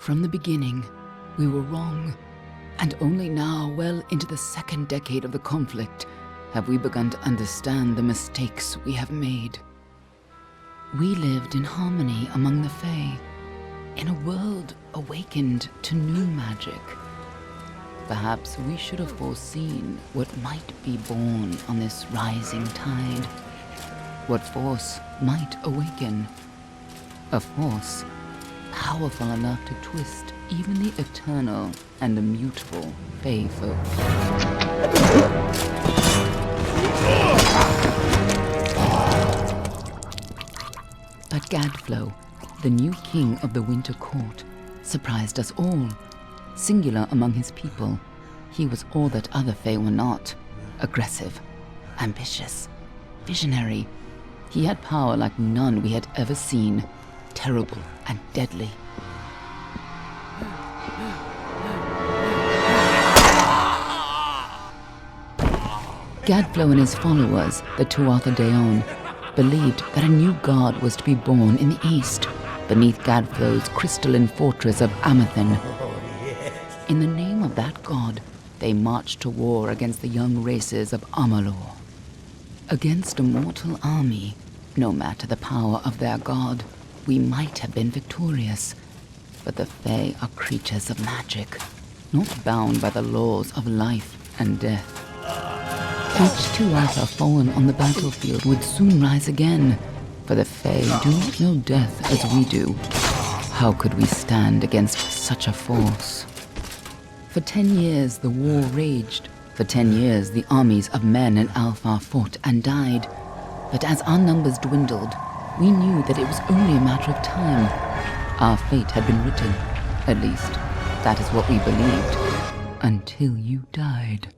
From the beginning, we were wrong. And only now, well into the second decade of the conflict, have we begun to understand the mistakes we have made. We lived in harmony among the Fae, in a world awakened to new magic. Perhaps we should have foreseen what might be born on this rising tide. What force might awaken. A force powerful enough to twist even the eternal and immutable Fae folk. But Gadflow, the new king of the Winter Court, surprised us all. Singular among his people, he was all that other Fae were not. Aggressive, ambitious, visionary. He had power like none we had ever seen, terrible and deadly. Gadflow and his followers, the Tuatha Deon, believed that a new god was to be born in the east, beneath Gadflow's crystalline fortress of Amathen. In the name of that god, they marched to war against the young races of Amalur. Against a mortal army, no matter the power of their god, we might have been victorious. But the Fae are creatures of magic, not bound by the laws of life and death. Each Tuatha fallen on the battlefield would soon rise again, for the Fae do not know death as we do. How could we stand against such a force? For 10 years the war raged. For 10 years the armies of Men and Alpha fought and died. But as our numbers dwindled, we knew that it was only a matter of time. Our fate had been written. At least, that is what we believed. Until you died.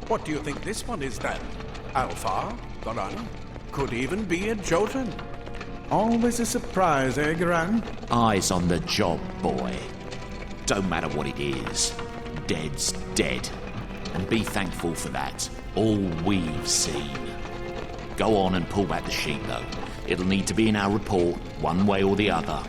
What do you think this one is then? Alpha? Garan? Could even be a Jotun. Always a surprise, eh, Garan? Eyes on the job, boy. Don't matter what it is. Dead's dead. And be thankful for that. All we've seen. Go on and pull back the sheet, though. It'll need to be in our report, one way or the other.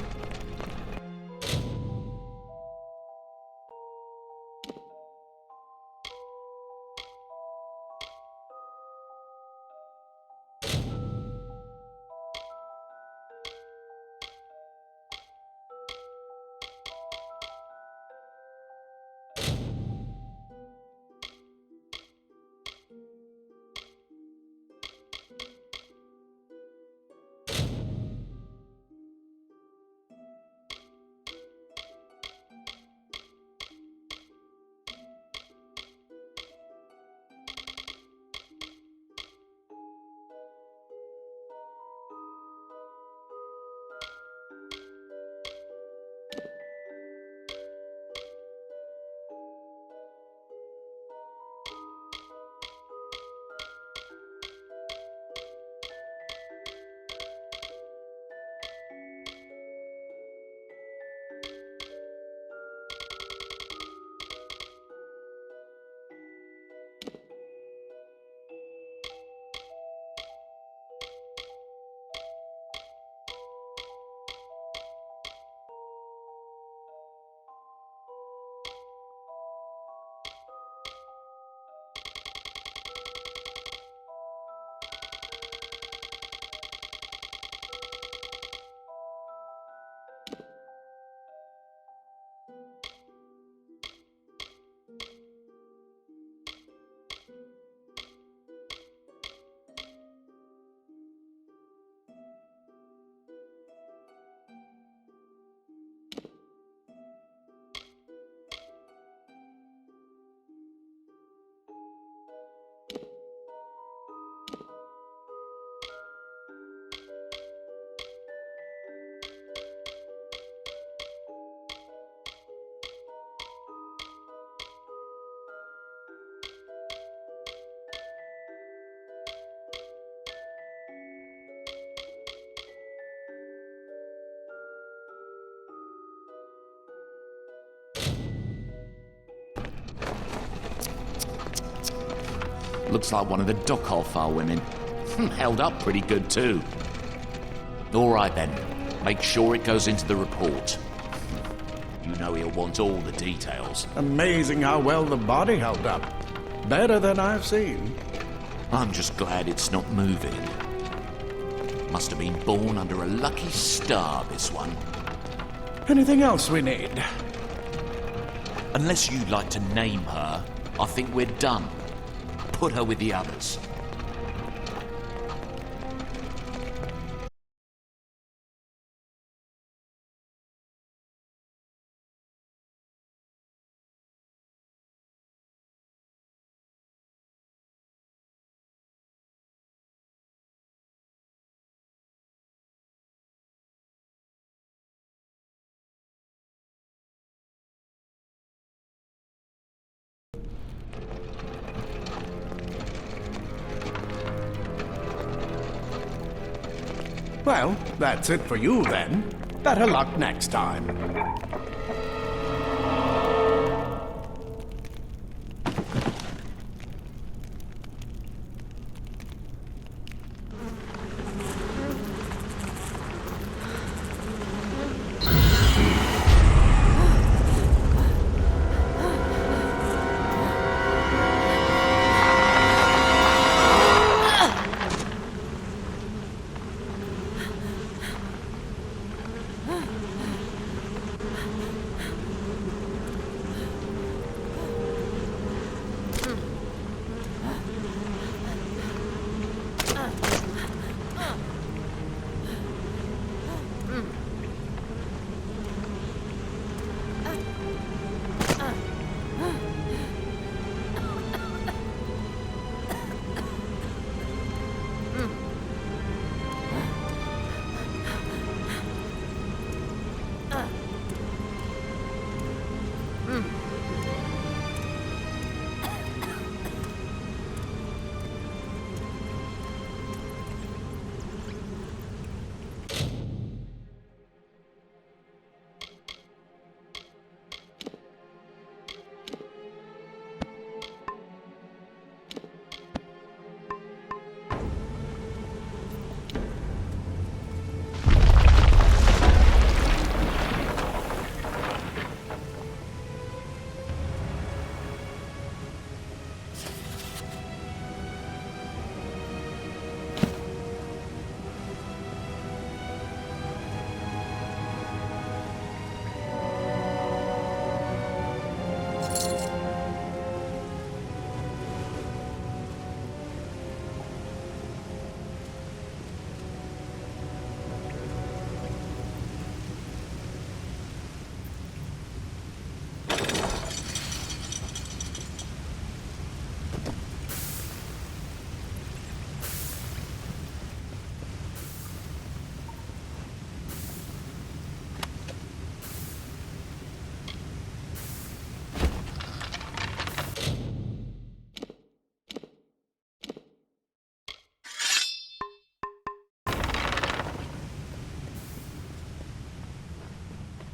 Looks like one of the Doc Alpha women. Held up pretty good too. All right then, make sure it goes into the report. You know he'll want all the details. Amazing how well the body held up. Better than I've seen. I'm just glad it's not moving. Must have been born under a lucky star, this one. Anything else we need? Unless you'd like to name her, I think we're done. Put her with the others. Well, that's it for you then. Better luck next time.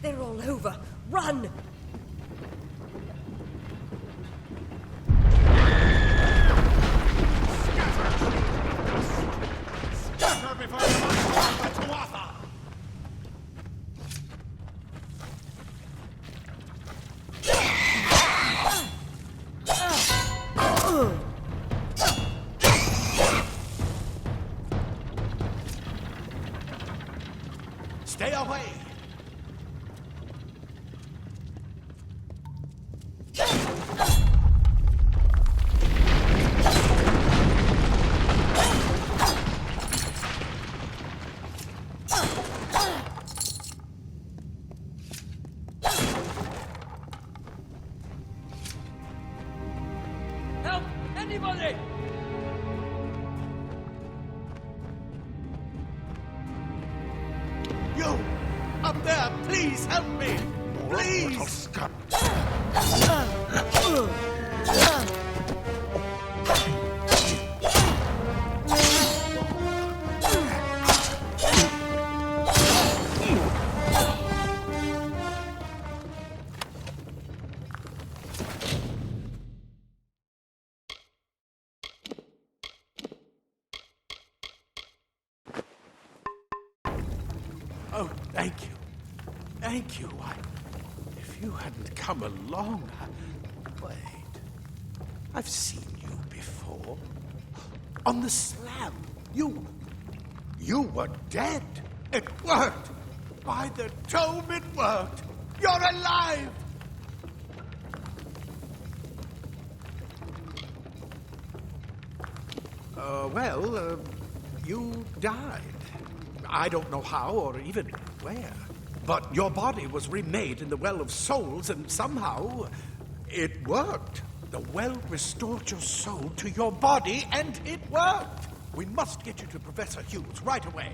They're all over. Run! Scatter before the monster of the Tuatha! Stay away! Help! Anybody! You! Up there! Please help me! Please! Oh, thank you. Thank you. If you hadn't come along, Wait. I've seen you before. On the slam. You were dead. It worked. By the tome, it worked. You're alive. You died. I don't know how or even where. But your body was remade in the Well of Souls, and somehow it worked. The well restored your soul to your body, and it worked. We must get you to Professor Hughes right away.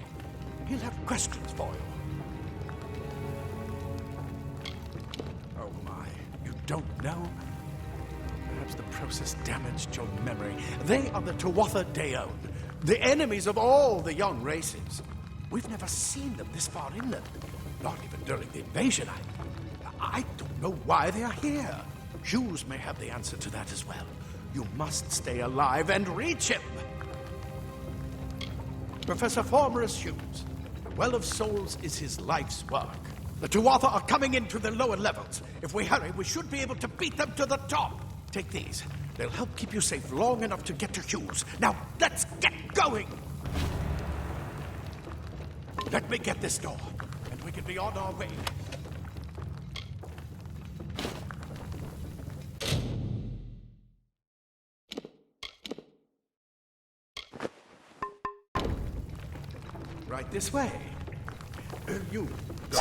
He'll have questions for you. Oh my, you don't know? Perhaps the process damaged your memory. They are the Tuatha Deon, the enemies of all the young races. We've never seen them this far inland, not even during the invasion. I don't know why they are here. Hughes may have the answer to that as well. You must stay alive and reach him. Professor Formorus Hughes, the Well of Souls is his life's work. The Tuatha are coming into the lower levels. If we hurry, we should be able to beat them to the top. Take these. They'll help keep you safe long enough to get to Hughes. Now, let's get going! Let me get this door, and we can be on our way. Right this way. You go.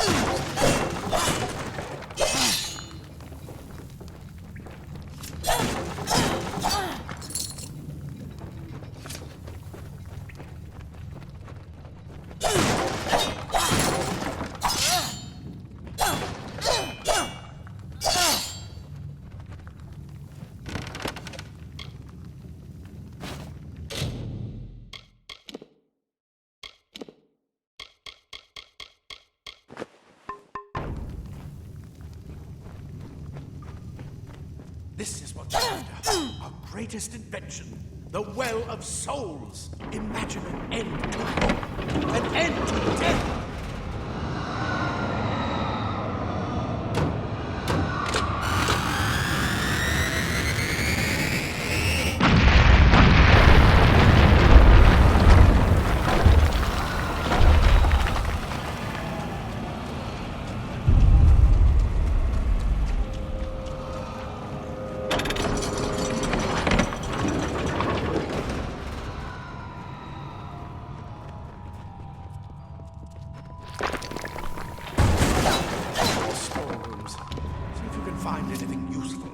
This is what's after. Our greatest invention. The Well of Souls. Imagine an end to war. An end to death. Find anything useful.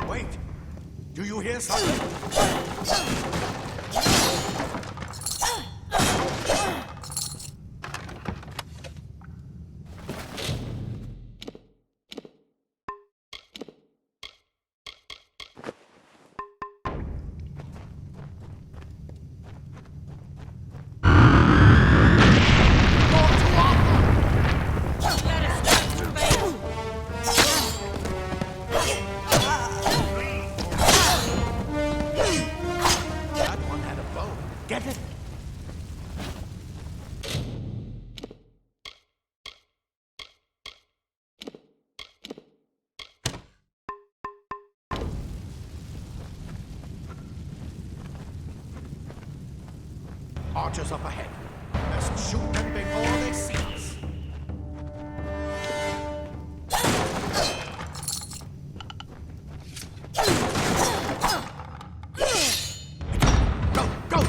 Wait! Do you hear something? Get it? Archers up ahead. Let's shoot them before they see us. Go, go!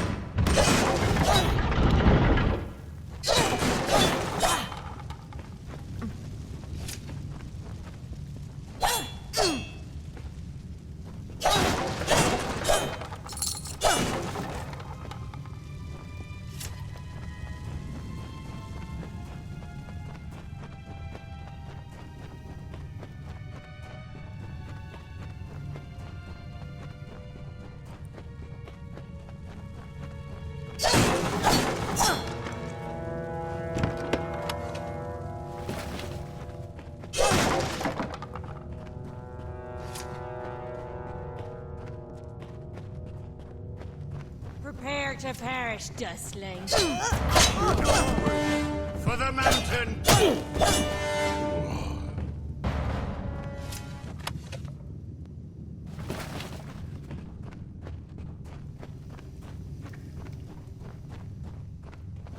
back to Paris, Dustling. For the mountain!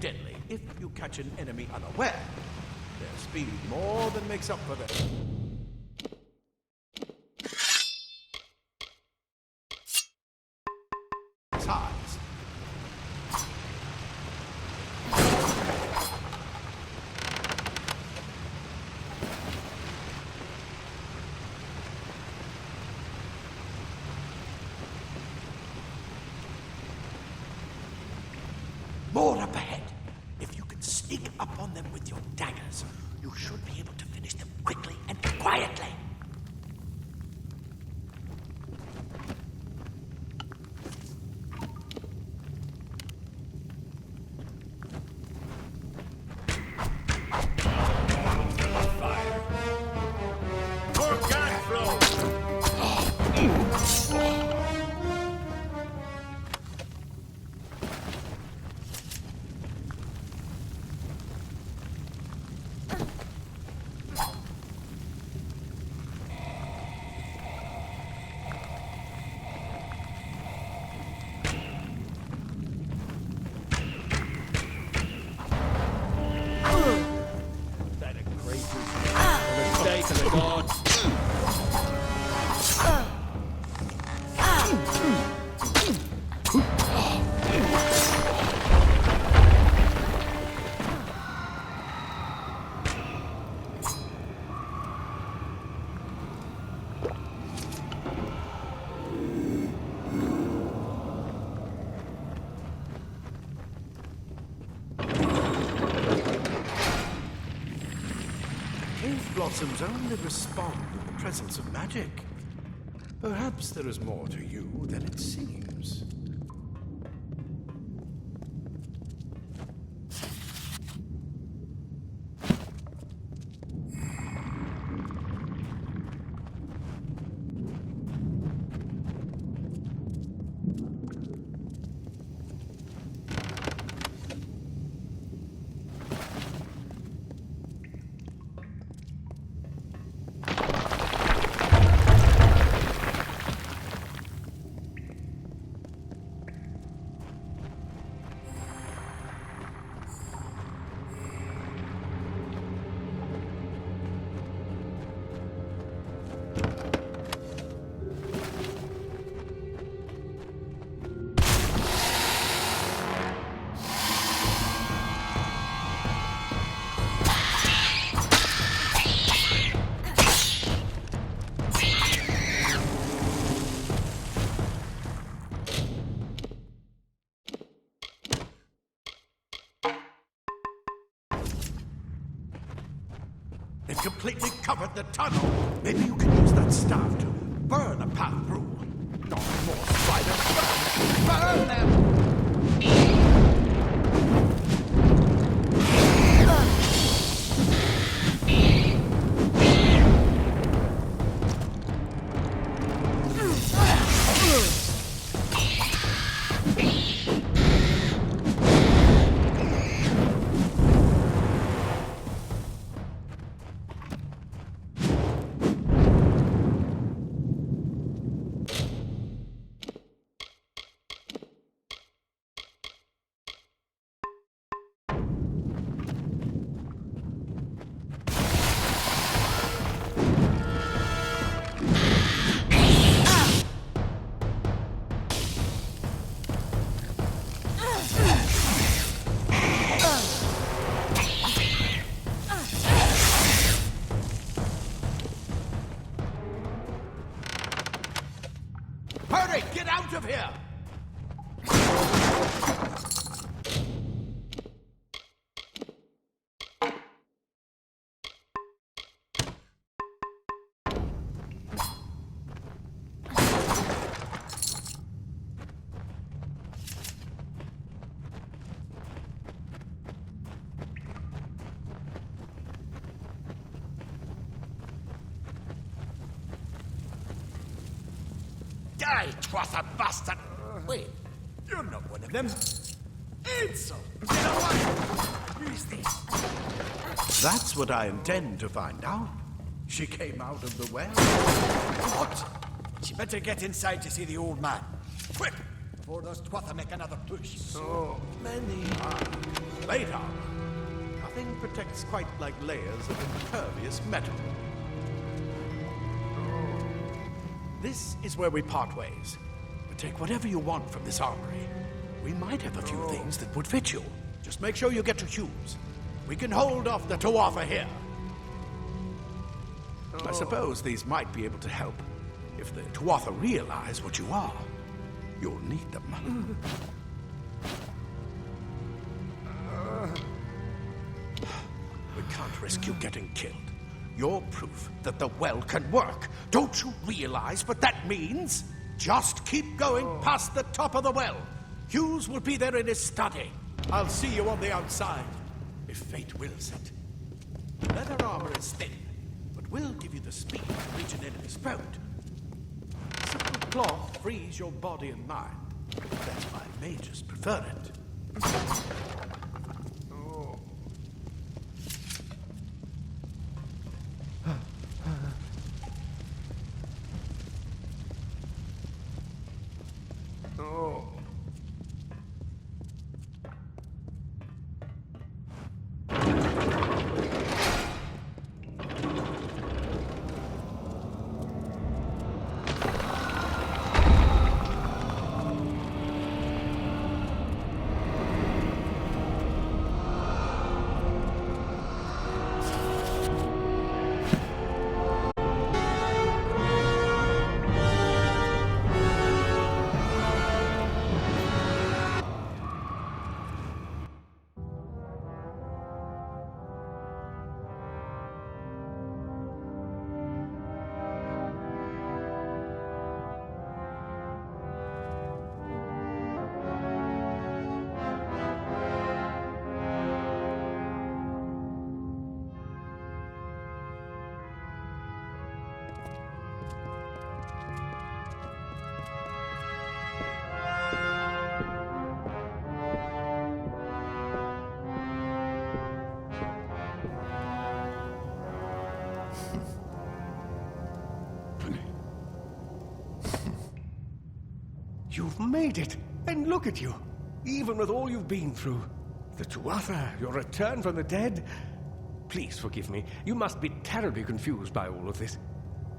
Deadly if you catch an enemy unaware. Their speed more than makes up for their... size. More up ahead. If you can sneak up on them with your daggers, you should be able to finish them quickly and quietly. For Godflow! That a great mistake of the gods. Cave blossoms only respond in the presence of magic. Perhaps there is more to you than it seems. They've completely covered the tunnel. Maybe you can use that staff to burn a path through. No more spiders. Burn them! Hurry! Get out of here! Die, Twather bastard! Wait, You're not one of them. Insult! Get away! Who is this? That's what I intend to find out. She came out of the well. What? She better get inside to see the old man. Quick! Before those Twatha make another push. So many plate armor. Nothing protects quite like layers of impervious metal. This is where we part ways. But take whatever you want from this armory. We might have a few things that would fit you. Just make sure you get to Hughes. We can hold off the Tuatha here. I suppose these might be able to help. If the Tuatha realize what you are, you'll need them. We can't risk you getting killed. You're proof that the well can work. Don't you realize what that means? Just keep going past the top of the well. Hughes will be there in his study. I'll see you on the outside, if fate wills it. Leather armor is thin, but will give you the speed to reach an enemy's throat. Simple cloth frees your body and mind. That's why mages prefer it. You've made it, and look at you. Even with all you've been through. The Tuatha, your return from the dead. Please forgive me. You must be terribly confused by all of this.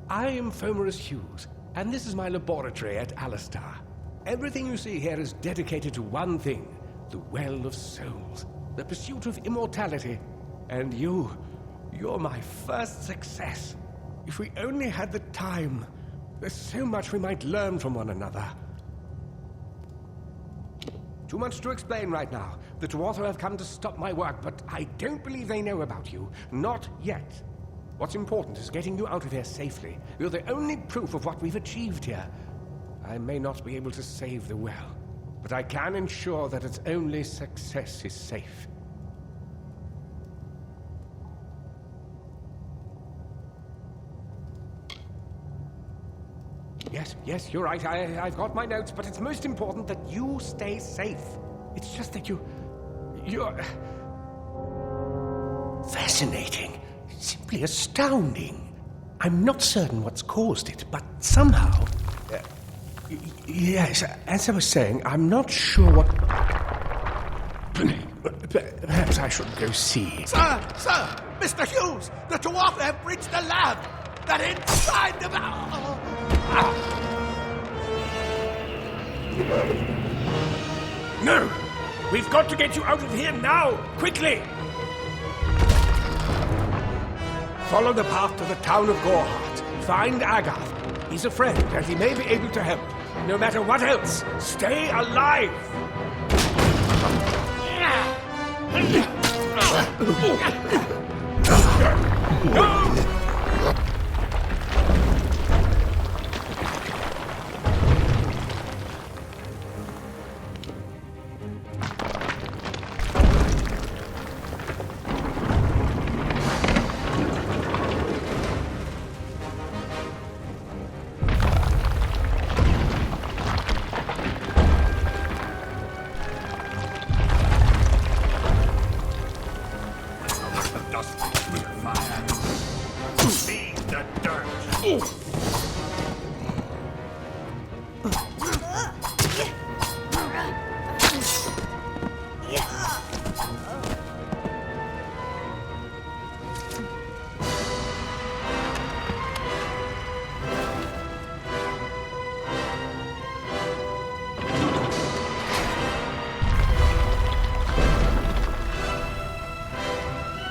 I am Fomerus Hughes, and this is my laboratory at Alistar. Everything you see here is dedicated to one thing, the Well of Souls, the pursuit of immortality. And you're my first success. If we only had the time, there's so much we might learn from one another. Too much to explain right now. The Tuatha have come to stop my work, but I don't believe they know about you. Not yet. What's important is getting you out of here safely. You're the only proof of what we've achieved here. I may not be able to save the well, but I can ensure that its only success is safe. Yes, you're right. I've got my notes, but it's most important that you stay safe. It's just that you're... fascinating. Simply astounding. I'm not certain what's caused it, but somehow... yes, as I was saying, I'm not sure what... Perhaps I should go see. Sir! Mr. Hughes! The Tuatha have breached the lab! They're inside the... No! We've got to get you out of here now! Quickly! Follow the path to the town of Gorhart. Find Agath. He's a friend, and he may be able to help. No matter what else, stay alive! Go!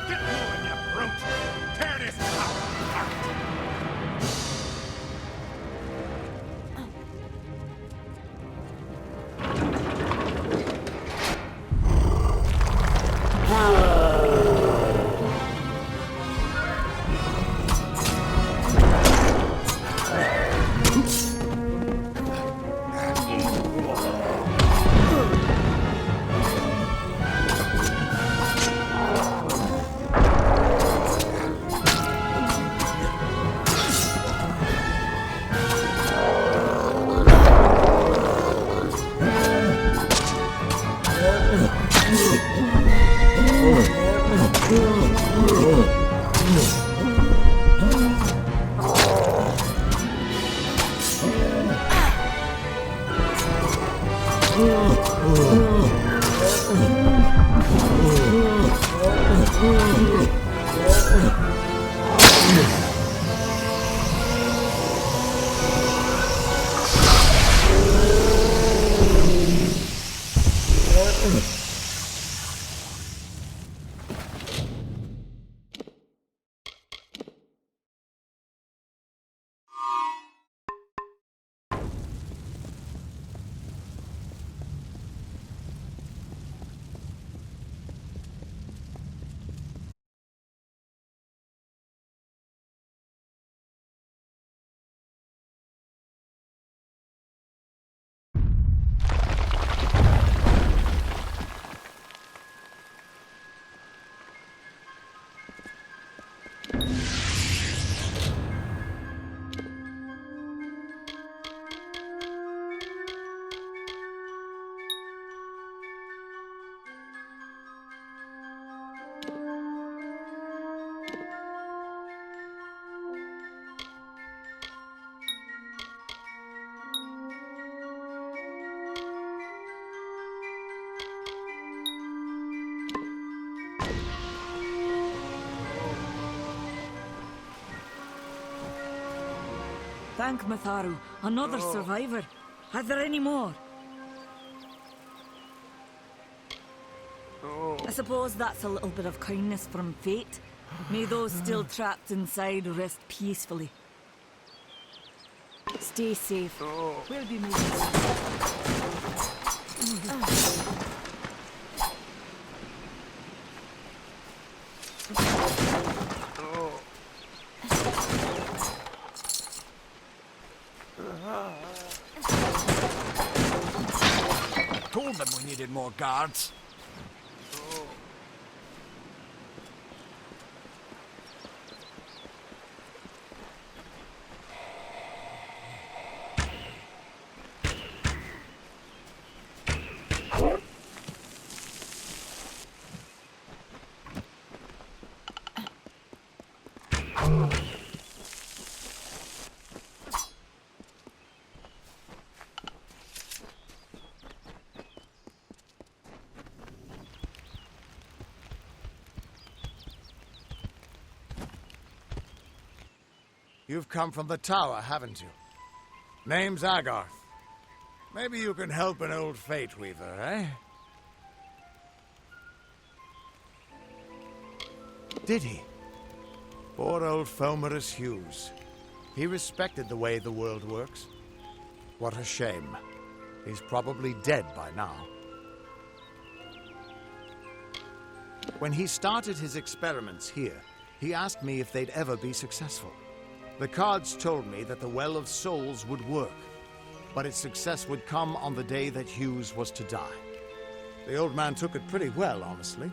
Get moving, you brute! Tear this tower apart! Thank Matharu. Another survivor. Are there any more? I suppose that's a little bit of kindness from fate. May those still trapped inside rest peacefully. Stay safe. We'll be moving. Told them we needed more guards. You've come from the tower, haven't you? Name's Agarth. Maybe you can help an old fate weaver, eh? Did he? Poor old Fomerus Hughes. He respected the way the world works. What a shame. He's probably dead by now. When he started his experiments here, he asked me if they'd ever be successful. The cards told me that the Well of Souls would work, but its success would come on the day that Hughes was to die. The old man took it pretty well, honestly,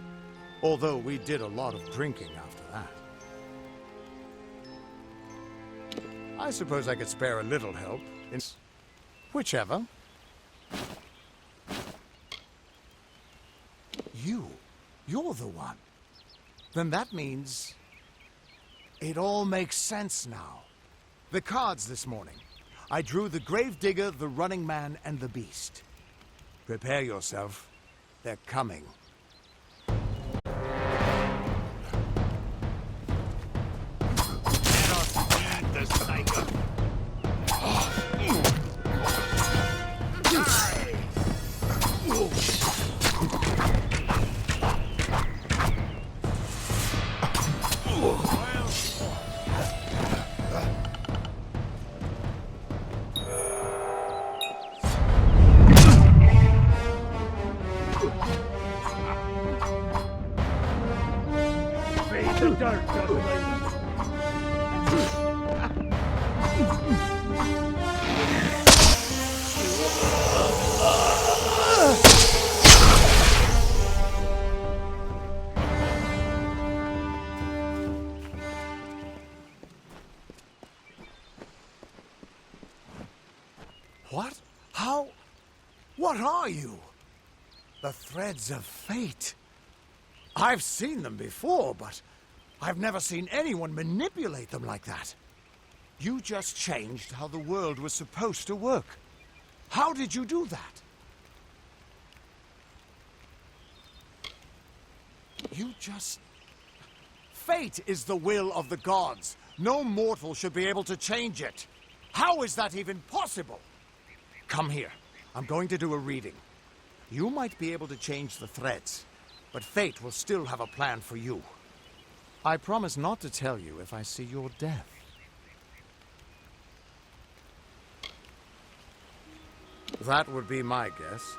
although we did a lot of drinking after that. I suppose I could spare a little help. Whichever. You're the one. Then that means it all makes sense now. The cards this morning. I drew the Gravedigger, the Running Man, and the Beast. Prepare yourself. They're coming. What? How? What are you? The threads of fate. I've seen them before, but I've never seen anyone manipulate them like that. You just changed how the world was supposed to work. How did you do that? You just... Fate is the will of the gods. No mortal should be able to change it. How is that even possible? Come here. I'm going to do a reading. You might be able to change the threads, but fate will still have a plan for you. I promise not to tell you if I see your death. That would be my guess.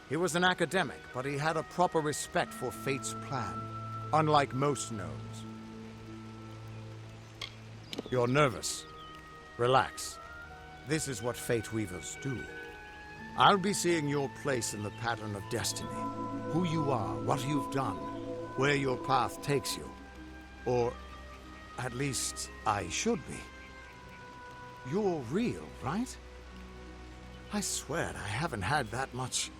He was an academic, but he had a proper respect for fate's plan, unlike most gnomes. You're nervous. Relax. This is what fate weavers do. I'll be seeing your place in the pattern of destiny. Who you are, what you've done, where your path takes you. Or, at least, I should be. You're real, right? I swear I haven't had that much.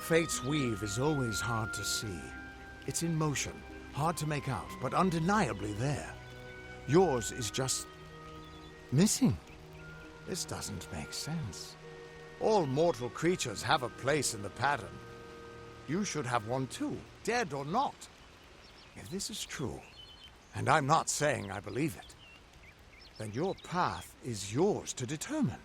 Fate's weave is always hard to see. It's in motion, hard to make out, but undeniably there. Yours is just... missing. This doesn't make sense. All mortal creatures have a place in the pattern. You should have one too, dead or not. If this is true, and I'm not saying I believe it, then your path is yours to determine.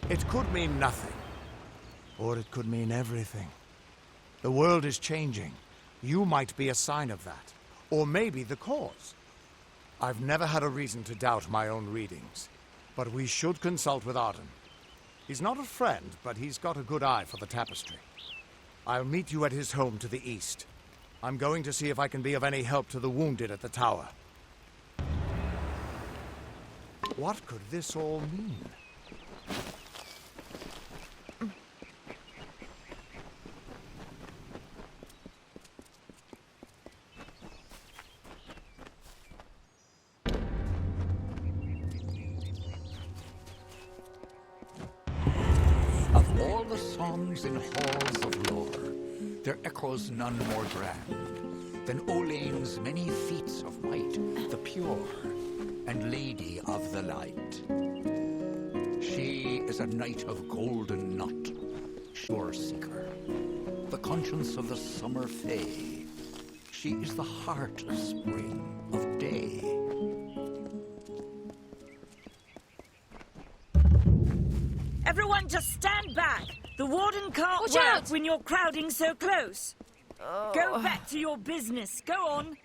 It could mean nothing. Or it could mean everything. The world is changing. You might be a sign of that. Or maybe the cause. I've never had a reason to doubt my own readings. But we should consult with Arden. He's not a friend, but he's got a good eye for the tapestry. I'll meet you at his home to the east. I'm going to see if I can be of any help to the wounded at the tower. What could this all mean? Of all the songs in halls of lore, there echoes none more grand than Olane's many feats of might, the pure and lady of the light. She is a knight of golden knot, shore seeker, the conscience of the summer fae. She is the heart of spring, of day. Everyone just stand back! The warden can't Watch work out! when you're crowding so close. Go back to your business. Go on.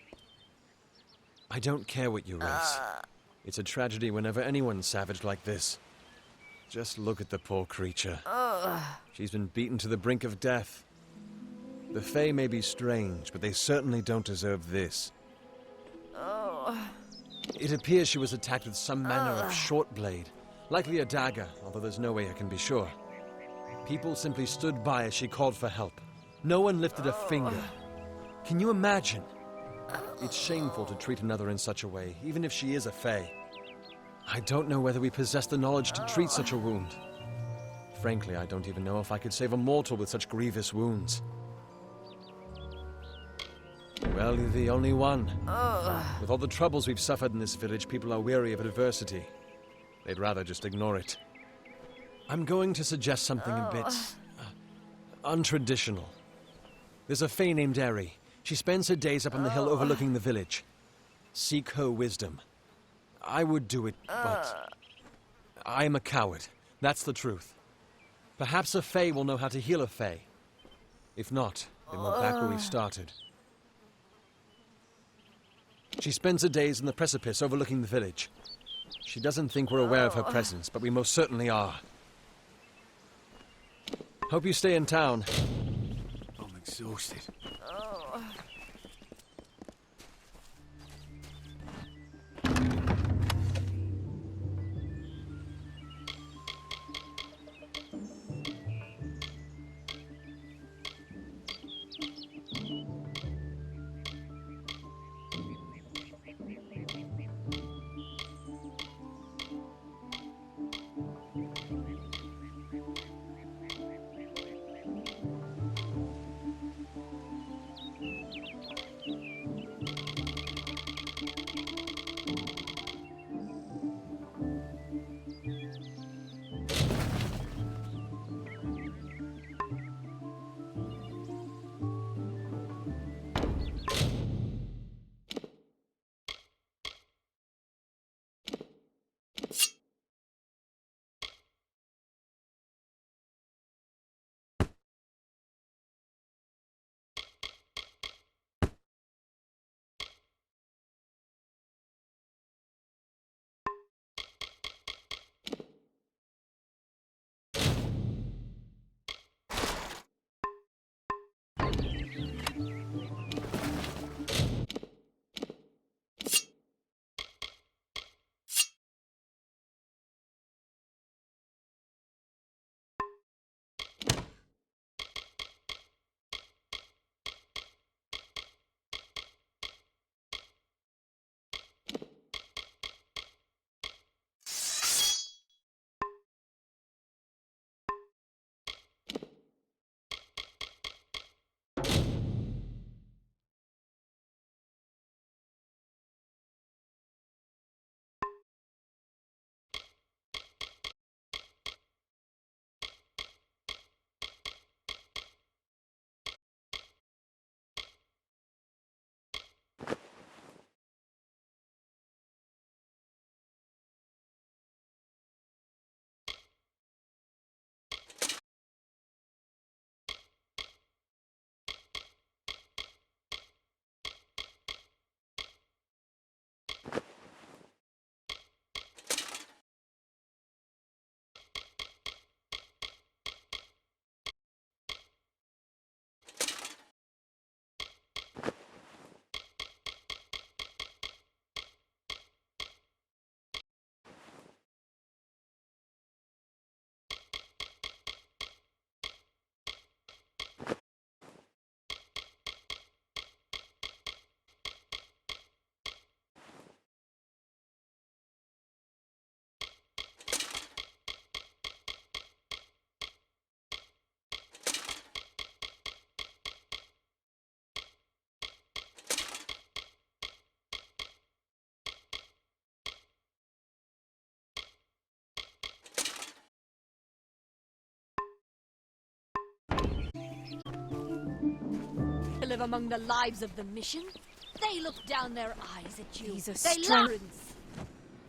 I don't care what you race. It's a tragedy whenever anyone's savage like this. Just look at the poor creature. She's been beaten to the brink of death. The Fae may be strange, but they certainly don't deserve this. It appears she was attacked with some manner of short blade. Likely a dagger, although there's no way I can be sure. People simply stood by as she called for help. No one lifted a finger. Can you imagine? It's shameful to treat another in such a way, even if she is a Fae. I don't know whether we possess the knowledge to treat such a wound. Frankly, I don't even know if I could save a mortal with such grievous wounds. Well, you're the only one. With all the troubles we've suffered in this village, people are weary of adversity. They'd rather just ignore it. I'm going to suggest something a bit untraditional. There's a fae named Eri. She spends her days up on the hill overlooking the village. Seek her wisdom. I would do it, but I'm a coward. That's the truth. Perhaps a fae will know how to heal a fae. If not, then we're back where we started. She spends her days in the precipice overlooking the village. She doesn't think we're aware of her presence, but we most certainly are. Hope you stay in town. I'm exhausted. To live among the lives of the mission, they look down their eyes at you. These are they labyrinths.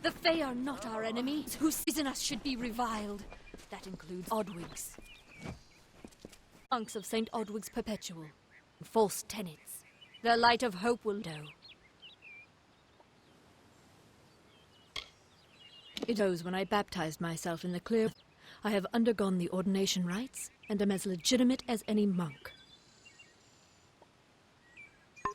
The Fae are not our enemies. Who sees in us should be reviled. That includes Odwigs. Monks of St. Odwig's Perpetual. False tenets. The light of hope will know. It knows when I baptized myself in the clear. I have undergone the ordination rites and am as legitimate as any monk.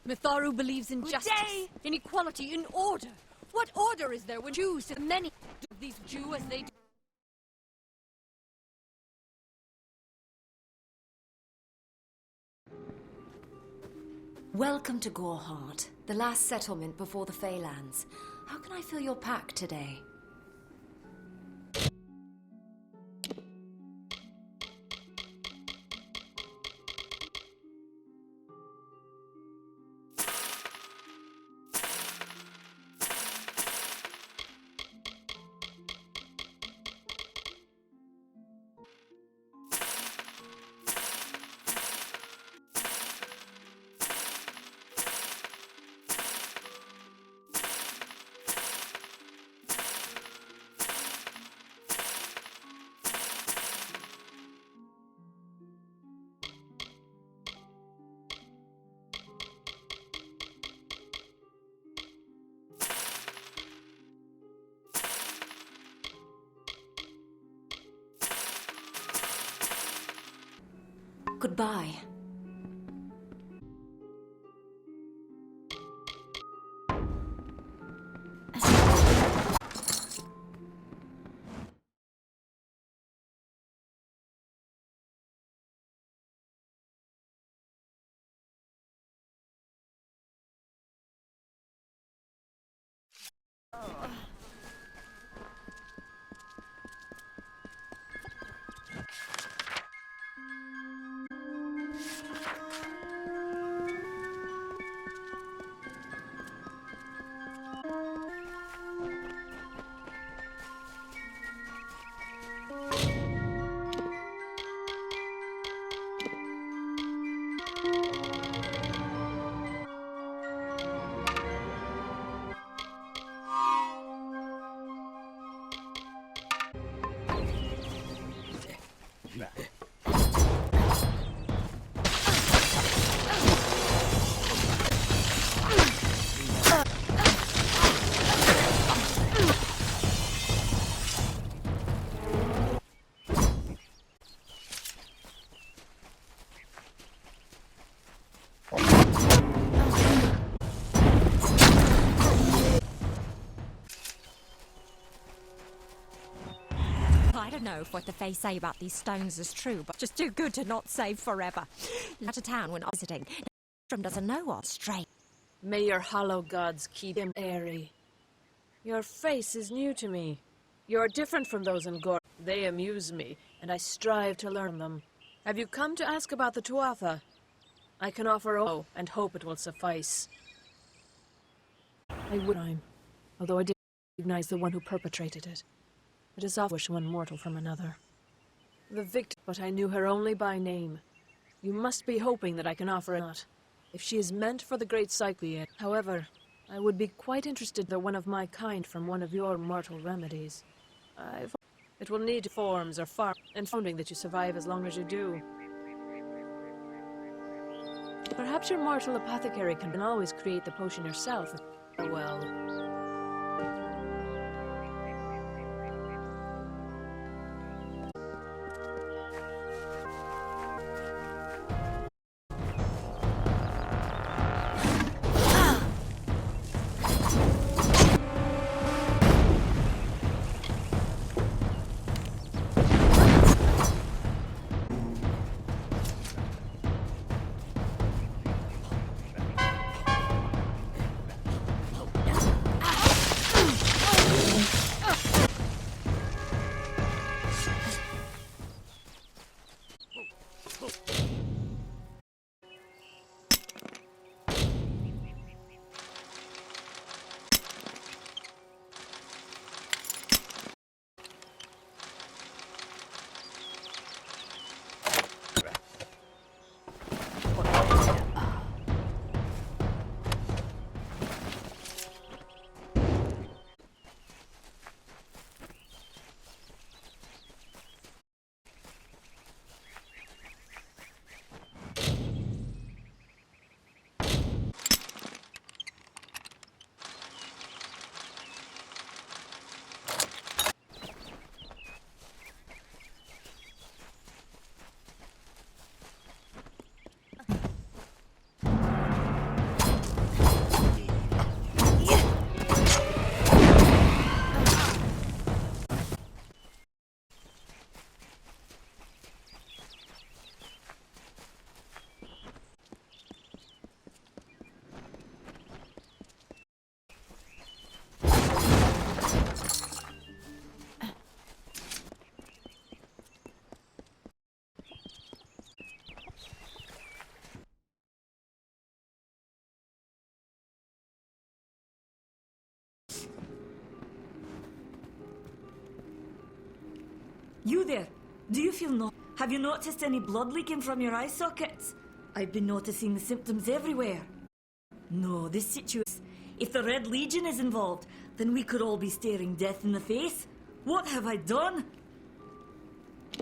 Mitharu believes in justice, in equality, in order. What order is there when Jews and many do these Jew as they do? Welcome to Goreheart, the last settlement before the Feylands. How can I fill your pack today? Goodbye. I don't know if what the Fae say about these stones is true, but just too good to not save forever. Out of town when visiting, from doesn't know what's straight. May your hollow gods keep him airy. Your face is new to me. You're different from those in Gore. They amuse me, and I strive to learn them. Have you come to ask about the Tuatha? I can offer and hope it will suffice. I would rhyme, although I didn't recognize the one who perpetrated it. It is awful to wish one mortal from another. The victim, but I knew her only by name. You must be hoping that I can offer it not. If she is meant for the great Cyclian. However, I would be quite interested in one of my kind from one of your mortal remedies. It will need forms or farm, and founding that you survive as long as you do. Perhaps your mortal apothecary can always create the potion yourself. Well. You there? Do you feel no? Have you noticed any blood leaking from your eye sockets? I've been noticing the symptoms everywhere. No, this situation... If the Red Legion is involved, then we could all be staring death in the face. What have I done?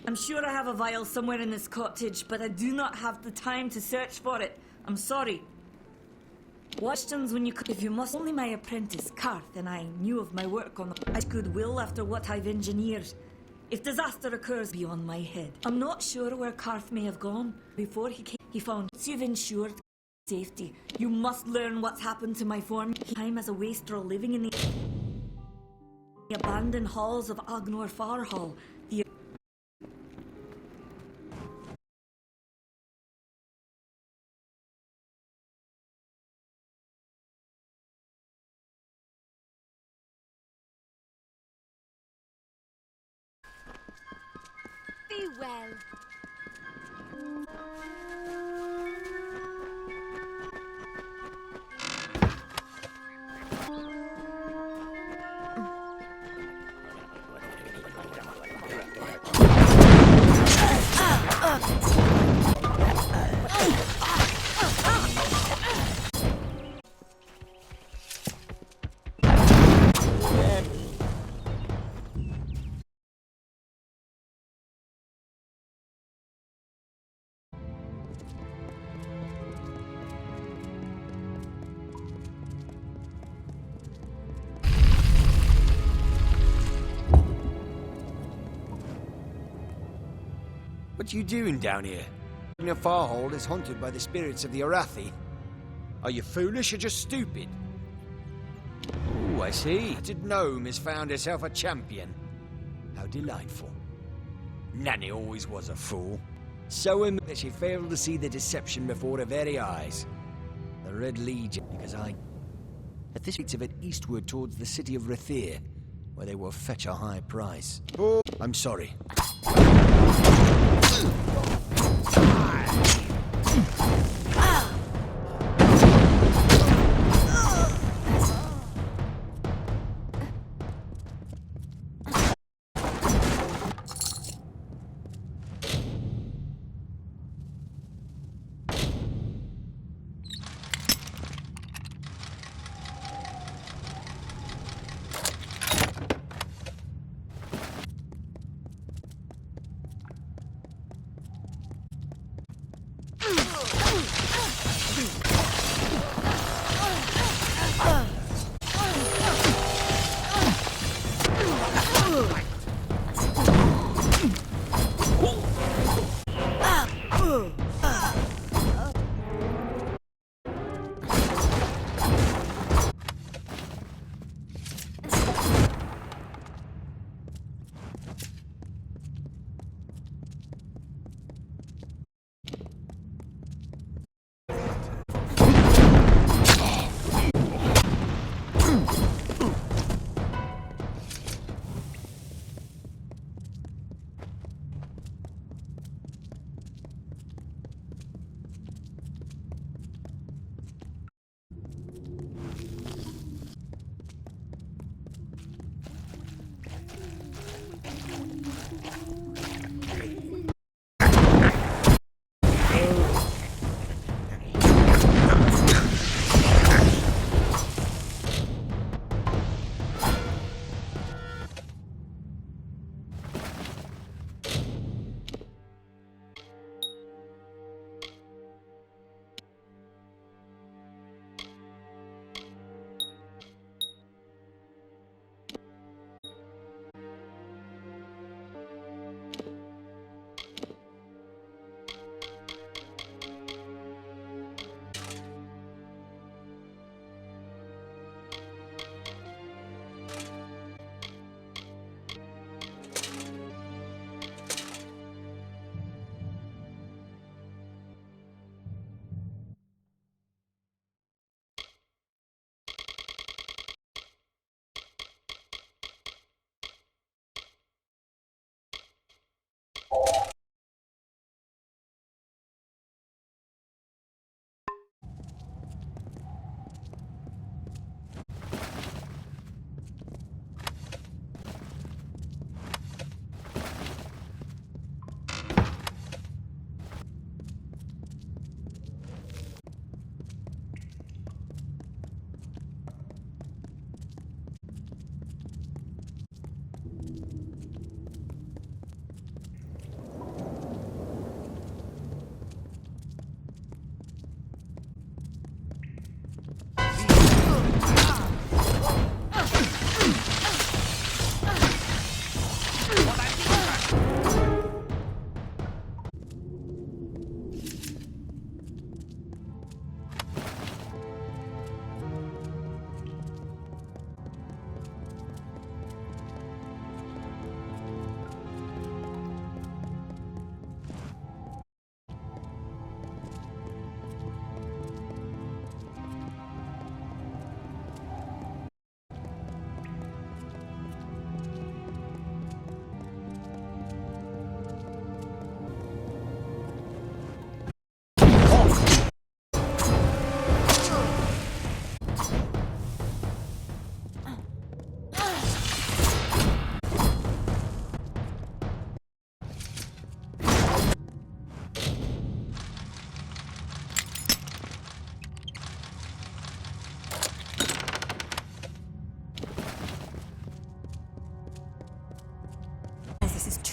I'm sure I have a vial somewhere in this cottage, but I do not have the time to search for it. I'm sorry. Questions when you could... If you must... Only my apprentice, Karth, and I knew of my work on the... goodwill after what I've engineered. If disaster occurs beyond my head, I'm not sure where Karth may have gone. Before he came, he found you've ensured safety. You must learn what's happened to my form. Time as a wastrel living in the abandoned halls of Agnor Farhall. The Be well. What you doing down here? Agnor Farhall is haunted by the spirits of the Arathi. Are you foolish or just stupid? Oh, I see. The gnome has found herself a champion. How delightful. Nanny always was a fool. So that she failed to see the deception before her very eyes. The Red Legion, because at this streets of it eastward towards the city of Rathir, where they will fetch a high price. Oh, I'm sorry.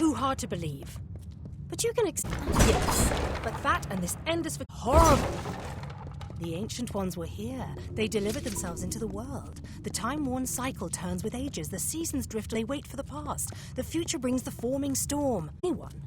too hard to believe. But you can yes, but that and this endless horrible. The Ancient Ones were here. They delivered themselves into the world. The time-worn cycle turns with ages. The seasons drift. They wait for the past. The future brings the forming storm. Anyone.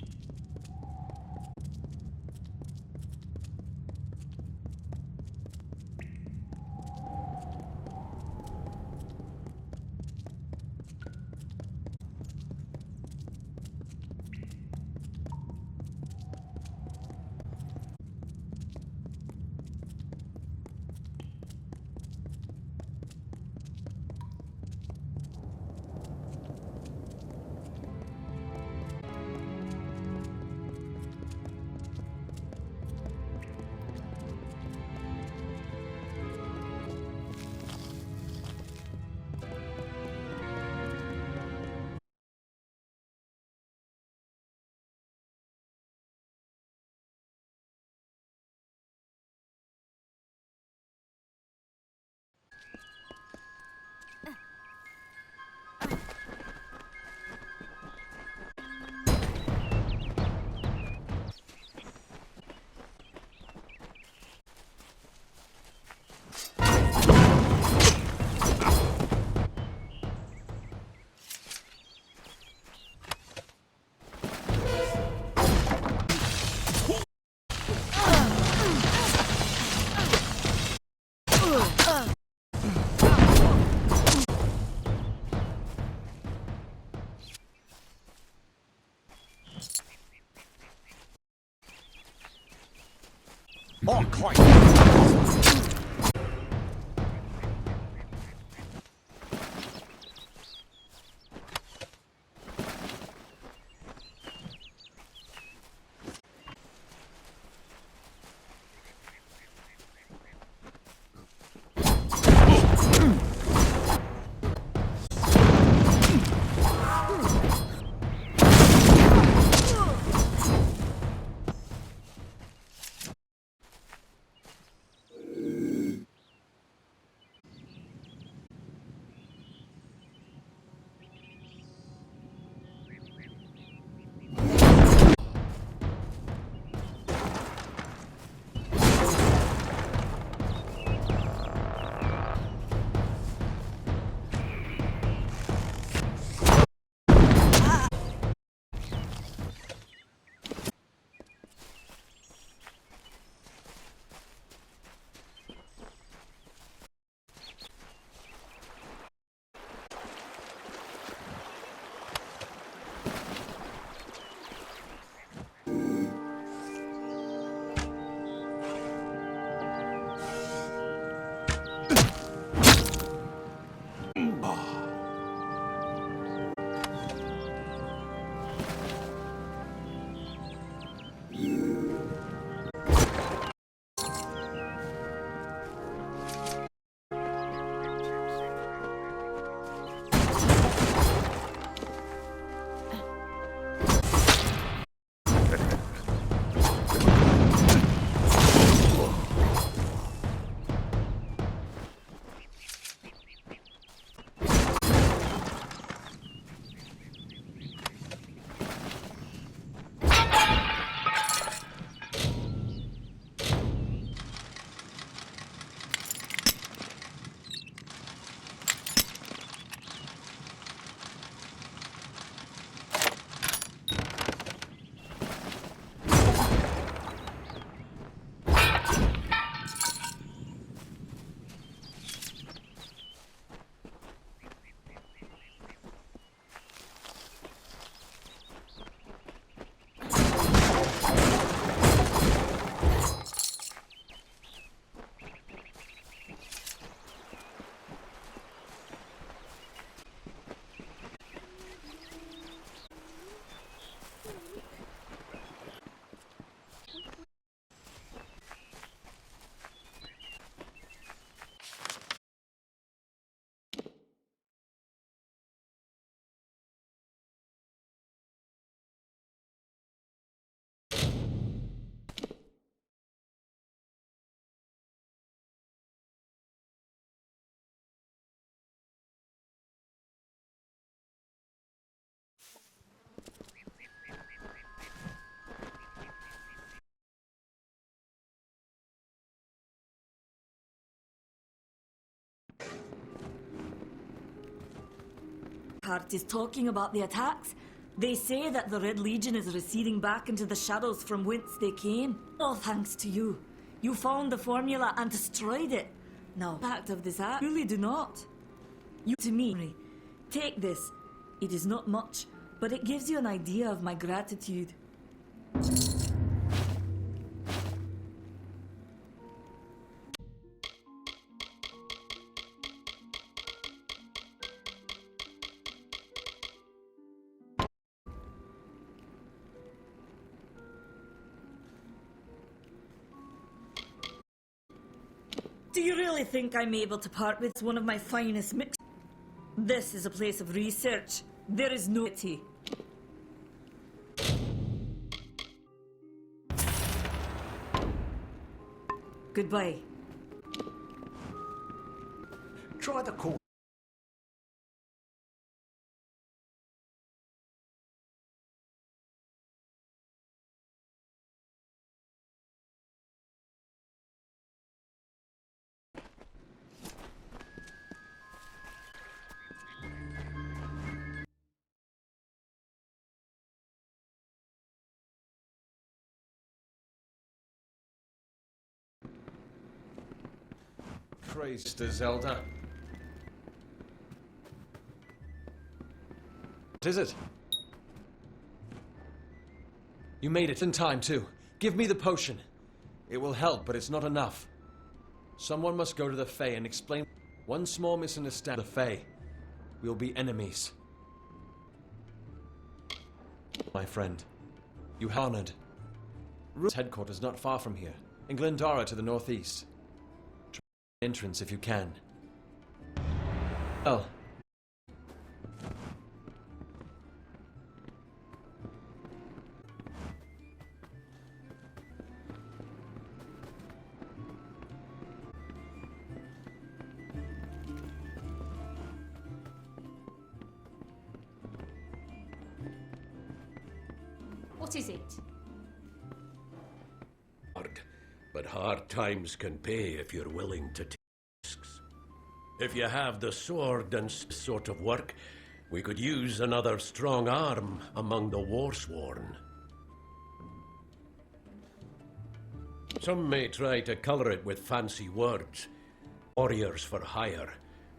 More coin! parties talking about the attacks. They say that the Red Legion is receding back into the shadows from whence they came. All thanks to you. You found the formula and destroyed it. Now, the fact of this act, really do not. You to me, take this. It is not much, but it gives you an idea of my gratitude. Do you really think I'm able to part with one of my finest mix? This is a place of research. There is no tea. Goodbye. Try the call. Praise to Zelda. What is it? You made it in time, too. Give me the potion. It will help, but it's not enough. Someone must go to the Fae and explain. One small misunderstanding of the Fae. We'll be enemies. My friend, you honored. Root's headquarters not far from here, in Glendara to the northeast. Entrance if you can. Oh. What is it? Hard, but hard times can pay if you're willing to take risks. If you have the sword and sort of work, we could use another strong arm among the warsworn. Some may try to color it with fancy words. Warriors for hire,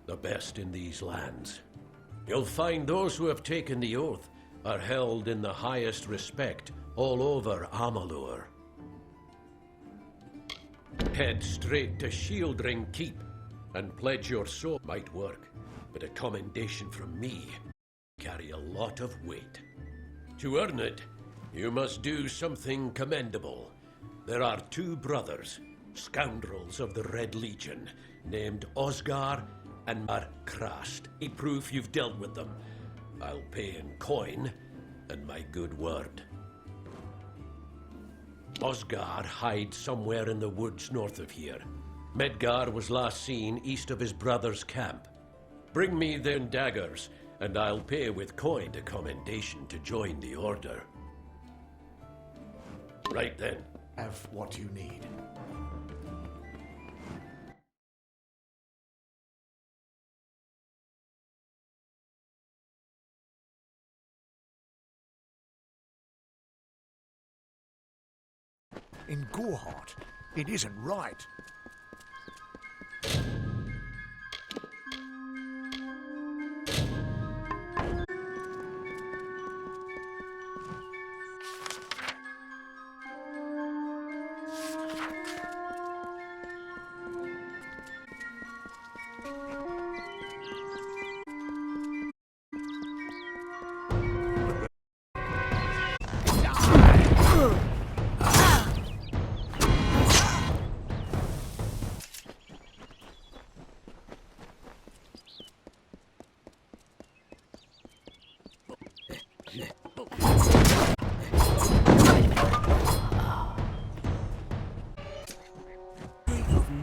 the best in these lands. You'll find those who have taken the oath are held in the highest respect all over Amalur. Head straight to Shieldring Keep and pledge your soul. Might work, but a commendation from me carry a lot of weight. To earn it, you must do something commendable. There are two brothers, scoundrels of the Red Legion, named Osgar and Markrast. A proof you've dealt with them. I'll pay in coin and my good word. Osgar hides somewhere in the woods north of here. Medgar was last seen east of his brother's camp. Bring me their daggers, and I'll pay with coin a commendation to join the order. Right then. Have what you need. In Gorehart, it isn't right.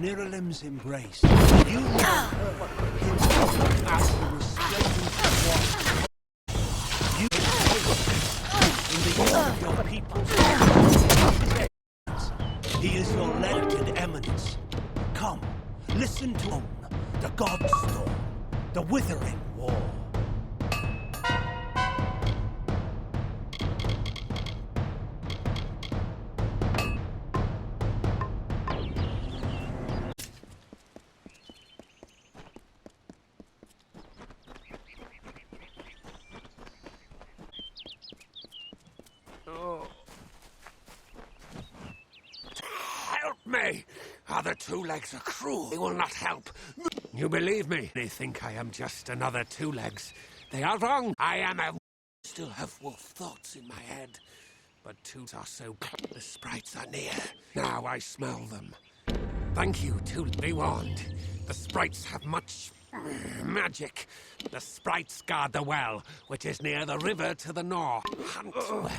Niralim's embrace. You heard him as he was straight into war. You in the year of your people's he is your elected eminence. Come, listen to him. The God's storm, the withering war. Help me! Other two legs are cruel. They will not help. You believe me? They think I am just another two legs. They are wrong. I am a... Still have wolf thoughts in my head. But twos are so close. The sprites are near. Now I smell them. Thank you, two. Be warned. The sprites have much magic. The sprites guard the well, which is near the river to the north. Hunt well.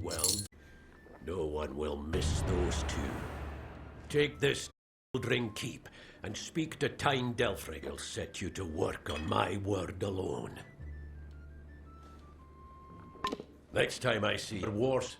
Well, no one will miss those two. Take this ring keep and speak to Tyne Delfrig. I'll set you to work on my word alone. Next time I see your wars.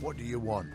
What do you want?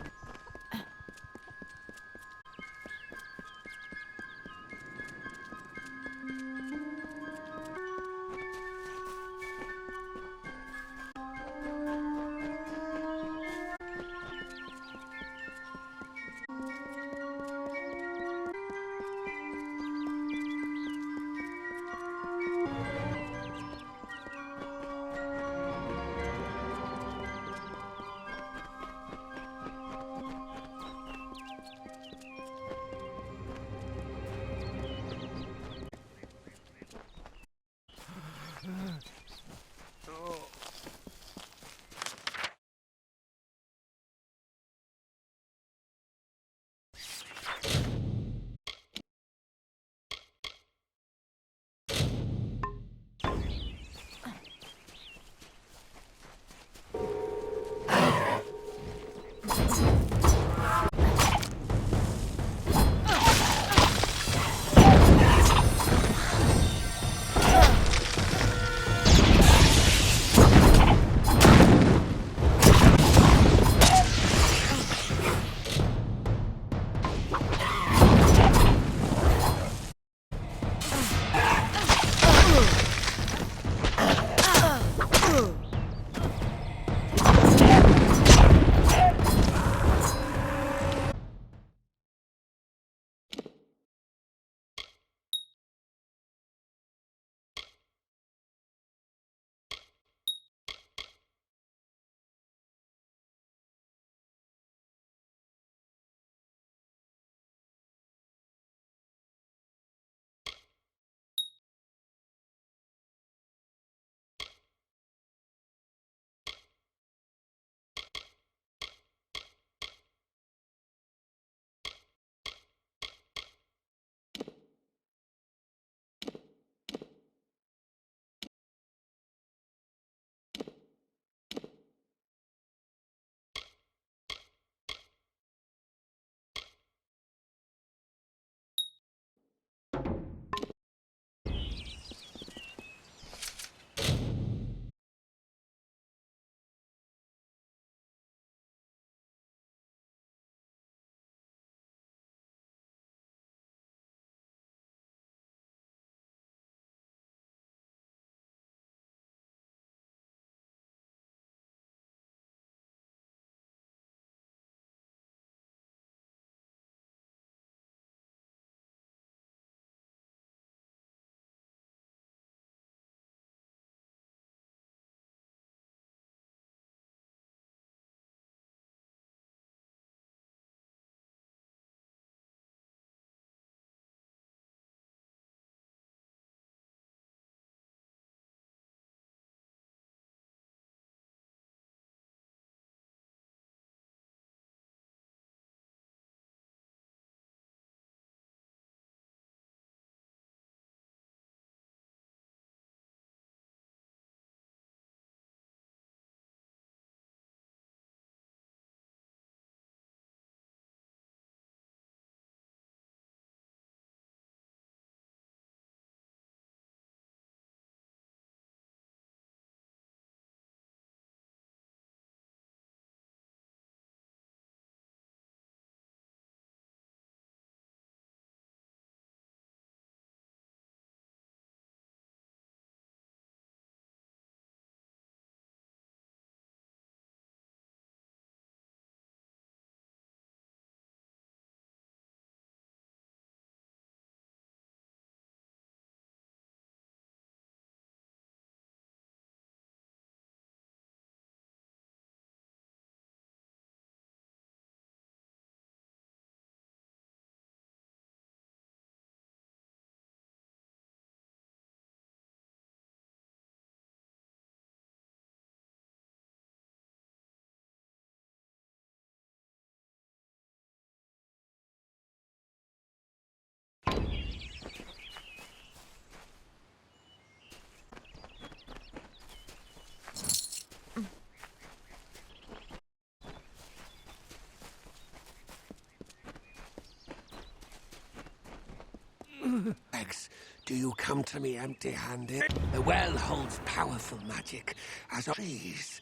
axe, do you come to me empty-handed? The well holds powerful magic, as are trees.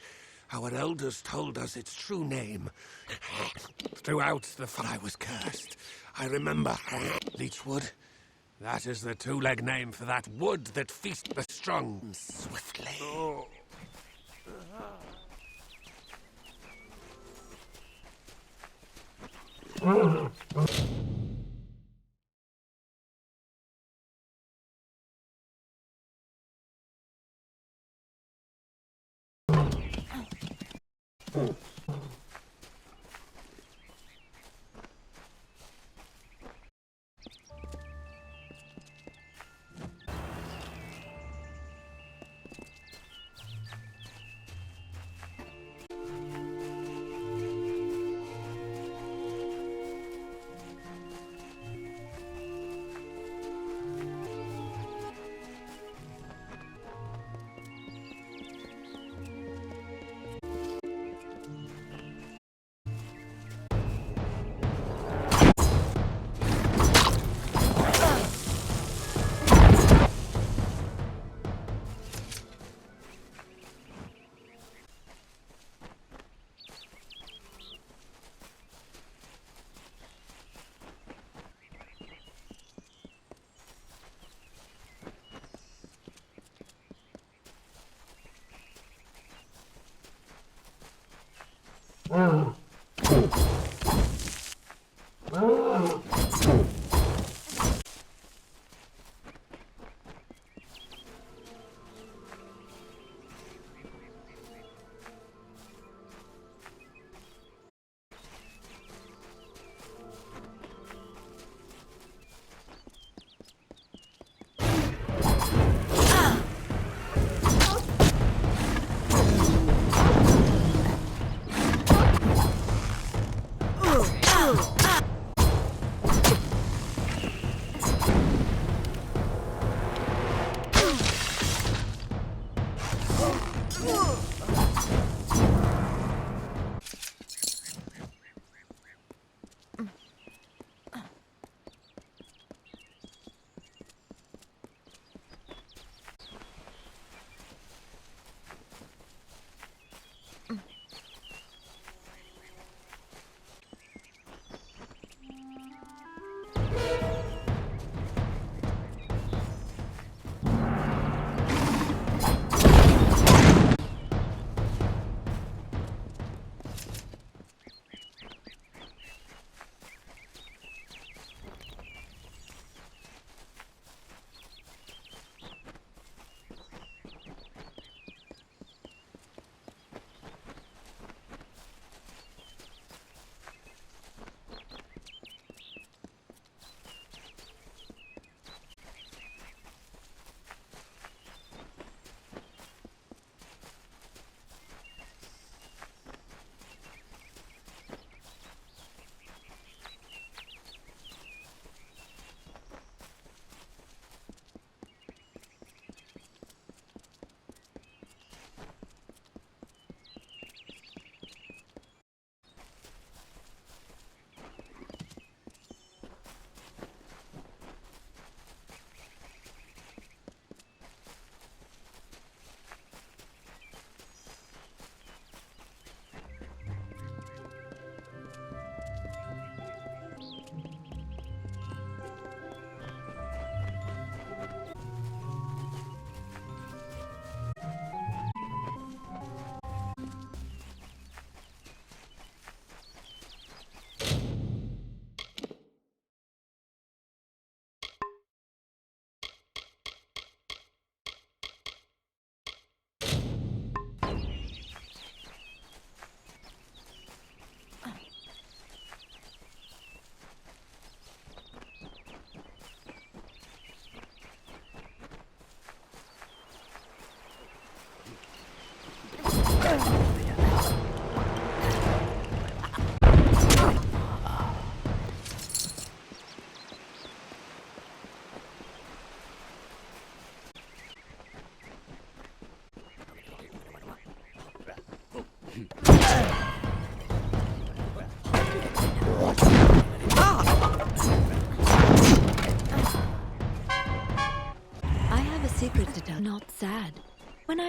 Our elders told us its true name. Throughout the fight I was cursed. I remember Leechwood. That is the two-leg name for that wood that feasts the strong swiftly.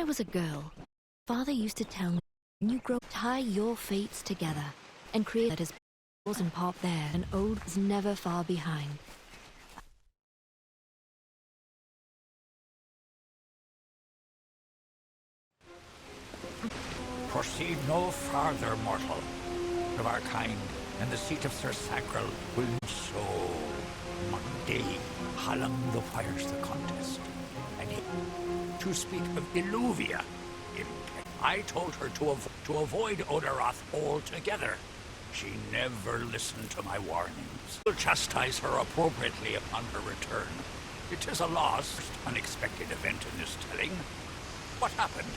was a girl, Father used to tell me, when you grow, tie your fates together and create letters and pop there, and old is never far behind. Proceed no farther, mortal. Of our kind, and the seat of Sir Sacral will so Monday Hallam the fires the contest. And to speak of Illuvia, I told her to avoid Oderoth altogether. She never listened to my warnings. We'll chastise her appropriately upon her return. It is a lost, unexpected event in this telling. What happened?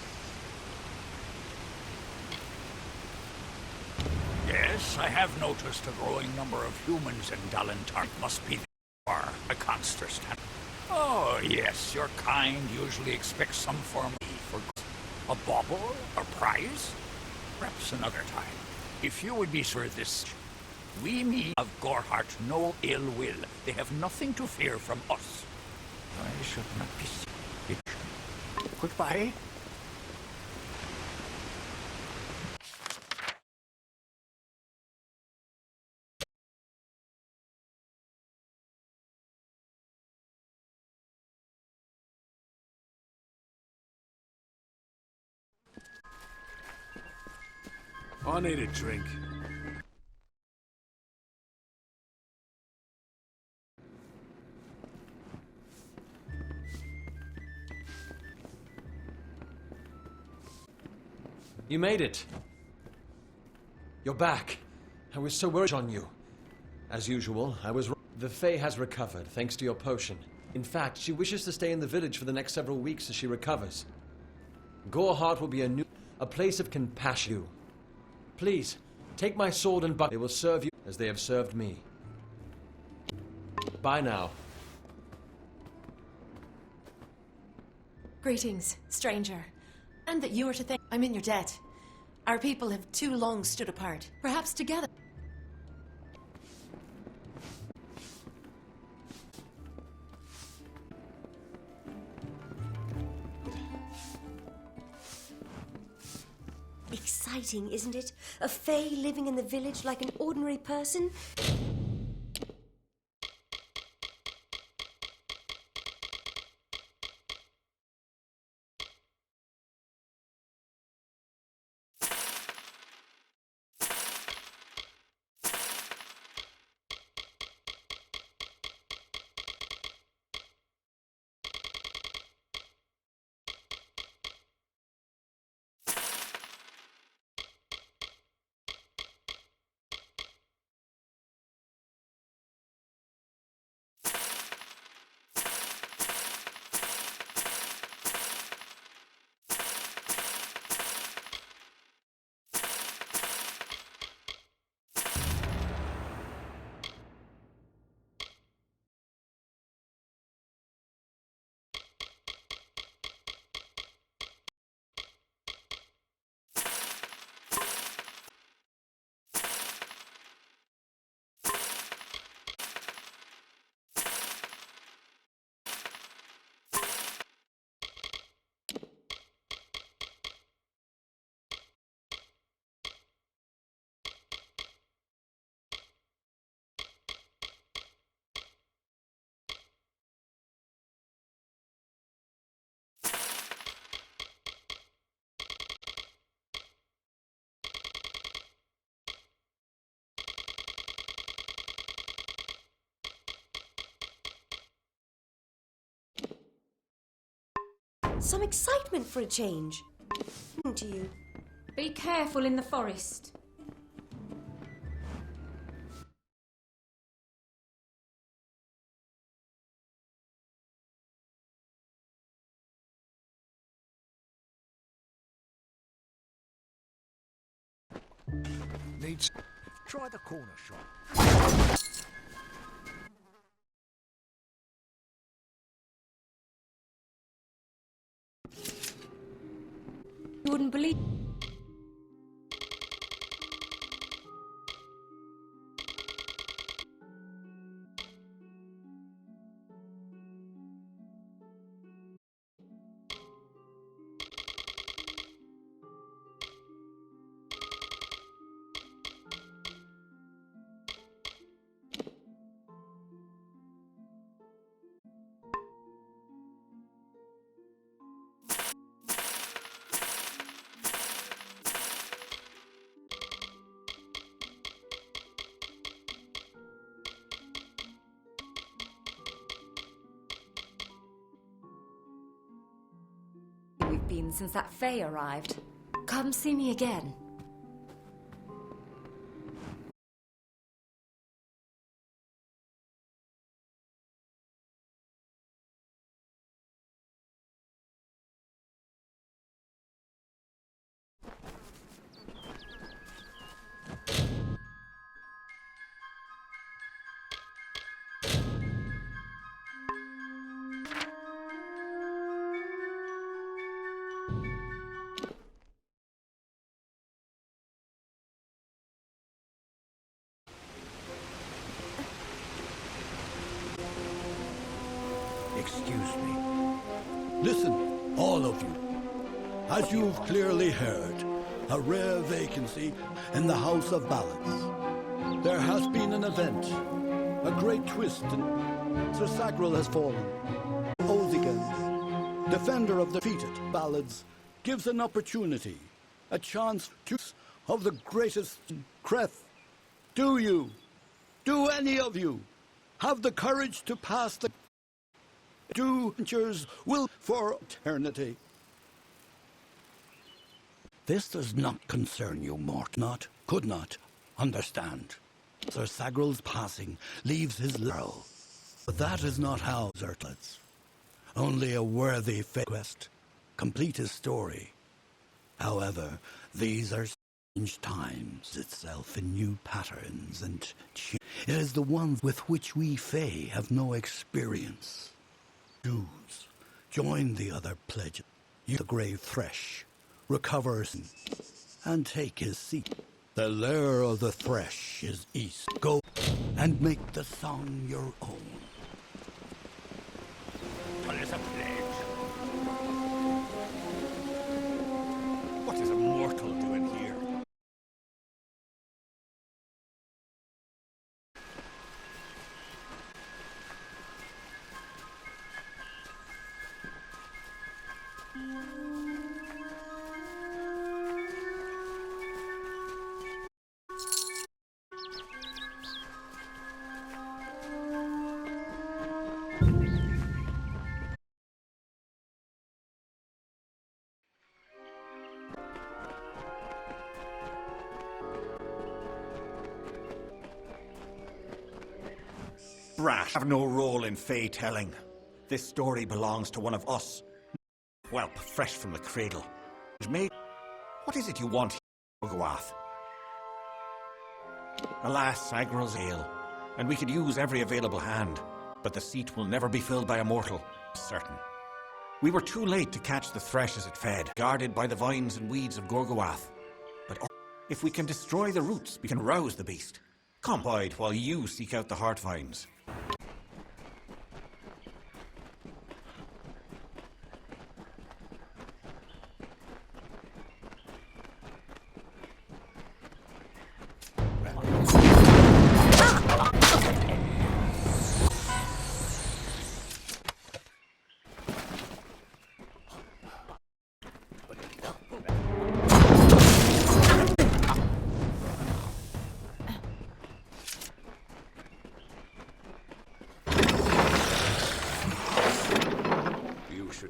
Yes, I have noticed a growing number of humans in Dalentar. Must be a constant. Oh, yes, your kind usually expects some form for a bauble, a prize? Perhaps another time. If you would be sure this, we mean of Gorhart no ill will. They have nothing to fear from us. I should not be... Goodbye. I need a drink. You made it. You're back. I was so worried on you. As usual, I was wrong. The Fae has recovered, thanks to your potion. In fact, she wishes to stay in the village for the next several weeks as she recovers. Gorhart will be a place of compassion. Please, take my sword and buckler. They will serve you as they have served me. Bye now. Greetings, stranger. And that you are to think I'm in your debt. Our people have too long stood apart. Perhaps together. Exciting, isn't it? A Fae living in the village like an ordinary person? Some excitement for a change. To you. Be careful in the forest. Needs... Try the corner shop. You wouldn't believe... been since that Fae arrived. Come see me again. Excuse me. Listen, all of you. As you've clearly heard, a rare vacancy in the House of Ballads. There has been an event, a great twist, and Sir Sagril has fallen. Ozigan, defender of the defeated Ballads, gives an opportunity, a chance to of the greatest Creth. Do any of you have the courage to pass the adventures will for eternity? This does not concern you, could not understand. Sir Sagril's passing leaves his Earl. But that is not how Zertlets. Only a worthy quest complete his story. However, these are strange times itself in new patterns, and it is the ones with which we Fae have no experience. Choose, join the other pledges, use the grave thresh, recover and take his seat. The lair of the thresh is east. Go and make the song your own. What is a pledge? What is a mortal doing here? Brash have no role in Fae telling. This story belongs to one of us. Whelp, fresh from the cradle. Mate, what is it you want, Gorgoath? Alas, Sagril's ale, and we could use every available hand, but the seat will never be filled by a mortal, certain. We were too late to catch the thresh as it fed, guarded by the vines and weeds of Gorgoath. But if we can destroy the roots, we can rouse the beast. Come hide while you seek out the heart vines.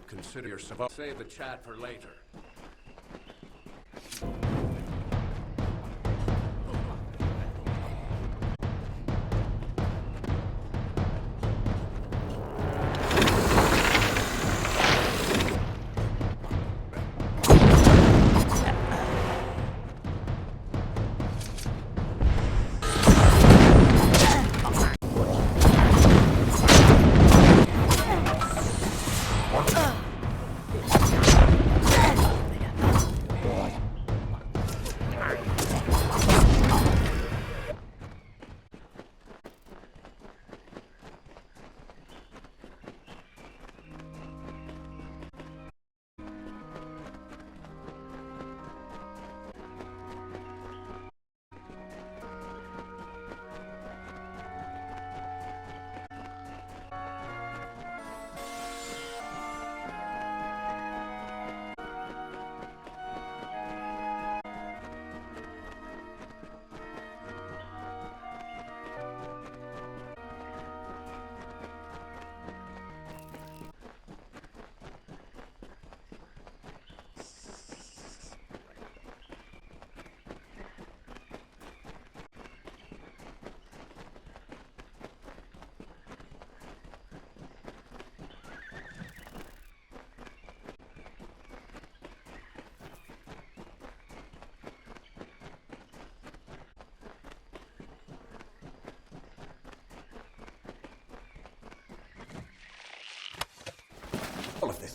Consider yourself. Save the chat for later.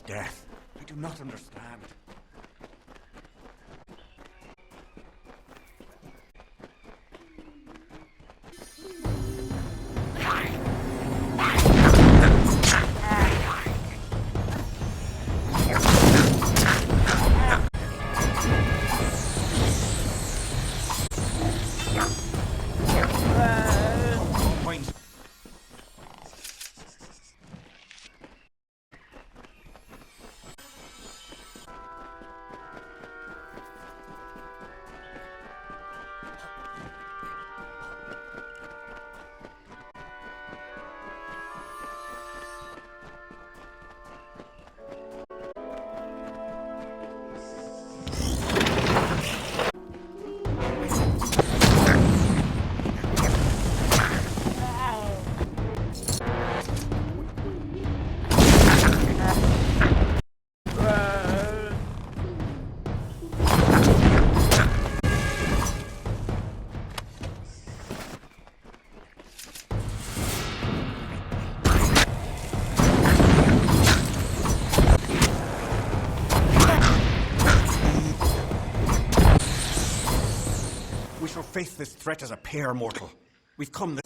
death. I do not understand. We shall face this threat as a pair, mortal. We've come this...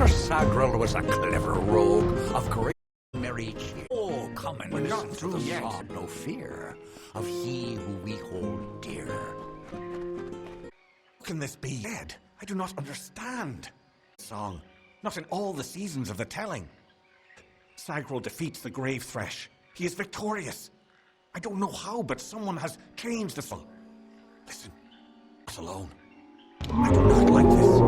Sir Sagril was a clever rogue of great merry cheer. Oh, come and listen to the song. No fear of he who we hold dear. How can this be? Dead? I do not understand. Song. Not in all the seasons of the telling. Sagril defeats the grave thresh. He is victorious. I don't know how, but someone has changed the song. Listen. Us alone. I do not like this.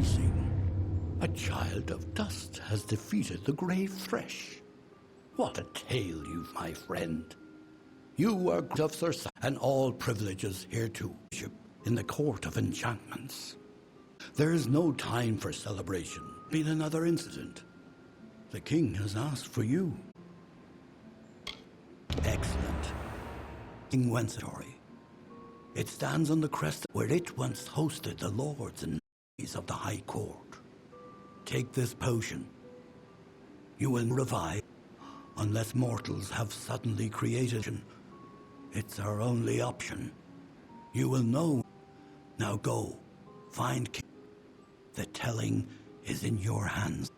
rising. A child of dust has defeated the grey thresh. What a tale you've, my friend. You are of Sir and all privileges here to worship in the court of enchantments. There is no time for celebration. Been another incident. The king has asked for you. Excellent. King Wencestory. It stands on the crest where it once hosted the lords and ladies of the High Court. Take this potion. You will revive, unless mortals have suddenly created it. It's our only option. You will know. Now go, find King. The telling is in your hands.